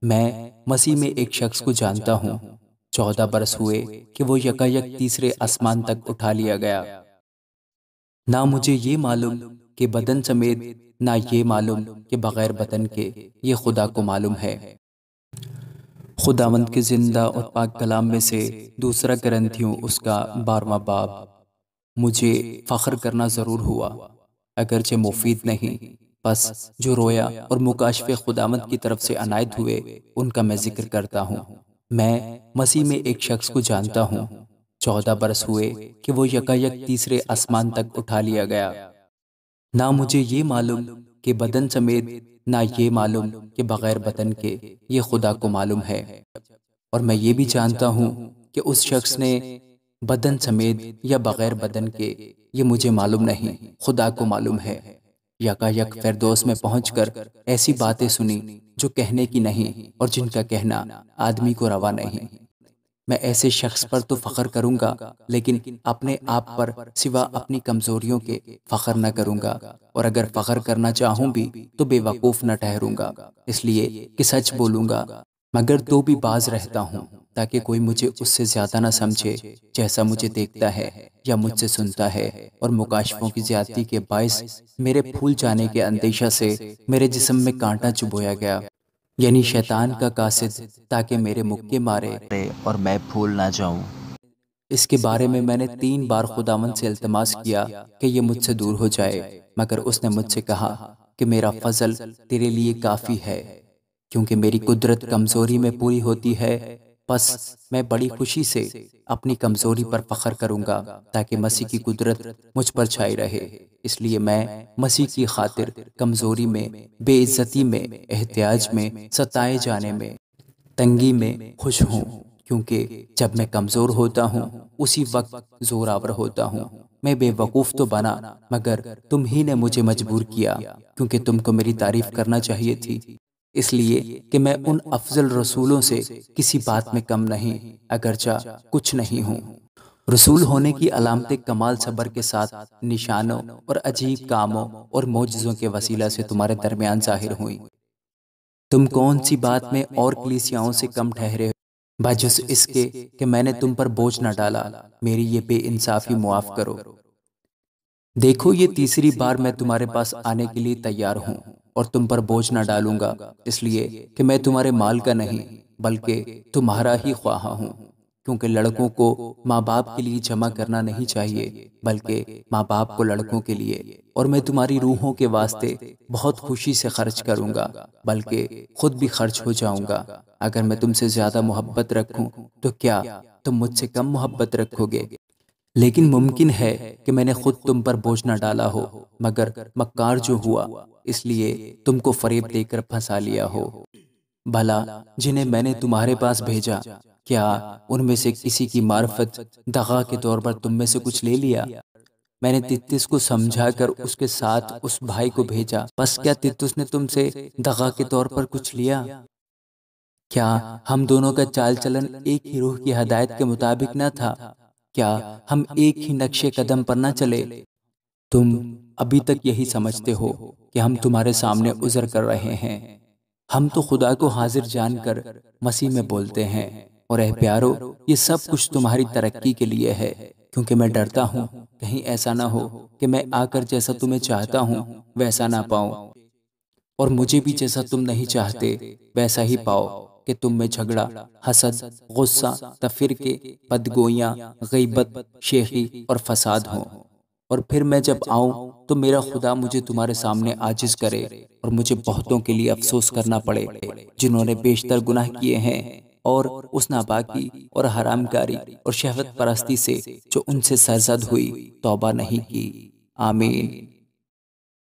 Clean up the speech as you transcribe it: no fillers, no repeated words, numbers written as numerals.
मैं मसीह में एक शख्स को जानता हूँ। 14 बरस हुए कि वो यकायक तीसरे आसमान तक उठा लिया गया। ना मुझे ये मालूम कि बदन समेत, ना ये मालूम कि बगैर बदन के, ये खुदा को मालूम है। खुदावंद के जिंदा और पाक कलाम में से दूसरा ग्रंथियों उसका 12वां बाब। मुझे फ़ख्र करना ज़रूर हुआ, अगरचे मुफीद नहीं, बस जो रोया और मुकाशफे खुदावंद की तरफ से अनायत हुए उनका मैं जिक्र करता हूँ। मैं मसीह में एक शख्स को जानता हूँ। 14 बरस हुए कि वो यकायक तीसरे आसमान तक उठा लिया गया। ना मुझे ये मालूम कि बदन समेत, ना ये मालूम कि बगैर बदन के, ये खुदा को मालूम है। और मैं ये भी जानता हूँ कि उस शख्स ने बदन समेत या बगैर बदन के, ये मुझे मालूम नहीं, खुदा को मालूम है। यकायक फिरदौस में पहुंचकर ऐसी बातें सुनी जो कहने की नहीं और जिनका कहना आदमी को रवा नहीं। मैं ऐसे शख्स पर तो फख्र करूंगा, लेकिन अपने आप पर सिवा अपनी कमजोरियों के फख्र न करूंगा। और अगर फख्र करना चाहूं भी तो बेवकूफ न ठहरूंगा, इसलिए कि सच बोलूंगा, मगर तो भी बाज रहता हूँ, ताकि कोई मुझे उससे ज्यादा न समझे जैसा मुझे देखता है या मुझसे सुनता है। और मुकाशफों की ज्यादती के बायस मेरे फूल जाने के अंदेशा से मेरे जिस्म में कांटा चुभोया गया, यानी शैतान का कासिद, ताकि मेरे मुक्के मारे और मैं भूल ना जाऊं। इसके बारे में मैंने 3 बार खुदावंद से इल्तमास किया कि ये मुझसे दूर हो जाए, मगर उसने मुझसे कहा कि मेरा फजल तेरे लिए काफ़ी है, क्योंकि मेरी कुदरत कमज़ोरी में पूरी होती है। बस मैं बड़ी खुशी से अपनी कमज़ोरी पर फख्र करूंगा, ताकि मसीह की कुदरत मुझ पर छाई रहे। इसलिए मैं मसीह की खातिर कमज़ोरी में, बेइज्जती में, एहतियाज में, सताए जाने में, तंगी में खुश हूँ, क्योंकि जब मैं कमज़ोर होता हूँ उसी वक्त जोरावर होता हूँ। मैं बेवकूफ़ तो बना, मगर तुम ही ने मुझे मजबूर किया, क्योंकि तुमको मेरी तारीफ करना चाहिए थी। इसलिए कि मैं उन अफजल रसूलों से किसी बात में कम नहीं, अगरचा कुछ नहीं हूँ। रसूल होने की अलामतें कमाल सब्र के साथ निशानों और अजीब कामों और मोजज़ों के वसीला से तुम्हारे दरमियान जाहिर हुई। तुम कौन सी बात में और कलीसियाओं से कम ठहरे हो, बजुस इसके कि मैंने तुम पर बोझ न डाला। मेरी ये बेइंसाफी मुआफ करो। देखो, ये तीसरी बार मैं तुम्हारे पास आने के लिए तैयार हूँ, और तुम पर बोझ न डालूंगा, इसलिए कि मैं तुम्हारे माल का नहीं, बल्कि तुम्हारा ही ख्वाहा हूँ। क्योंकि लड़कों को माँ बाप के लिए जमा करना नहीं चाहिए, बल्कि माँ बाप को लड़कों के लिए। और मैं तुम्हारी रूहों के वास्ते बहुत खुशी से खर्च करूंगा, बल्कि खुद भी खर्च हो जाऊंगा। अगर मैं तुमसे ज्यादा मोहब्बत रखूं तो क्या तुम मुझसे कम मोहब्बत रखोगे? लेकिन मुमकिन है कि मैंने खुद तुम पर बोझ न डाला हो, मगर मक्कार जो हुआ, इसलिए तुमको फरेब देकर फंसा लिया हो। भला जिन्हें मैंने तुम्हारे पास भेजा, क्या उनमें से किसी की मार्फत दगा के तौर पर तुम में से कुछ ले लिया? मैंने तित्तिस को समझाकर उसके साथ उस भाई को भेजा, बस क्या तित्तुस ने तुमसे दगा के तौर पर कुछ लिया? क्या हम दोनों का चाल चलन एक ही रूह की हदायत के मुताबिक न था? क्या हम एक ही नक्शे कदम पर न चले? तुम अभी तक यही समझते हो कि हम तुम्हारे सामने उज़र कर रहे हैं। हम तो खुदा को हाजिर जानकर मसीह में बोलते हैं। और ऐ प्यारो, ये सब कुछ तुम्हारी तरक्की के लिए है, क्योंकि मैं डरता हूँ कहीं ऐसा ना हो कि मैं आकर जैसा तुम्हें चाहता हूँ वैसा ना पाऊँ, और मुझे भी जैसा तुम नहीं चाहते वैसा ही पाओ, कि तुम में झगड़ा, हसद, गुस्सा, तफिरके, बदगोइयाँ, गईबत, शेखी और फसाद हों। और फिर मैं जब आऊं तो मेरा खुदा मुझे तुम्हारे सामने आजिज करे, और मुझे बहुतों के लिए अफसोस करना पड़े जिन्होंने बेशतर गुनाह किए हैं, और उस नापाकी और हरामकारी और शहवत परस्ती से जो उनसे सरजद हुई तौबा नहीं की। आमीन।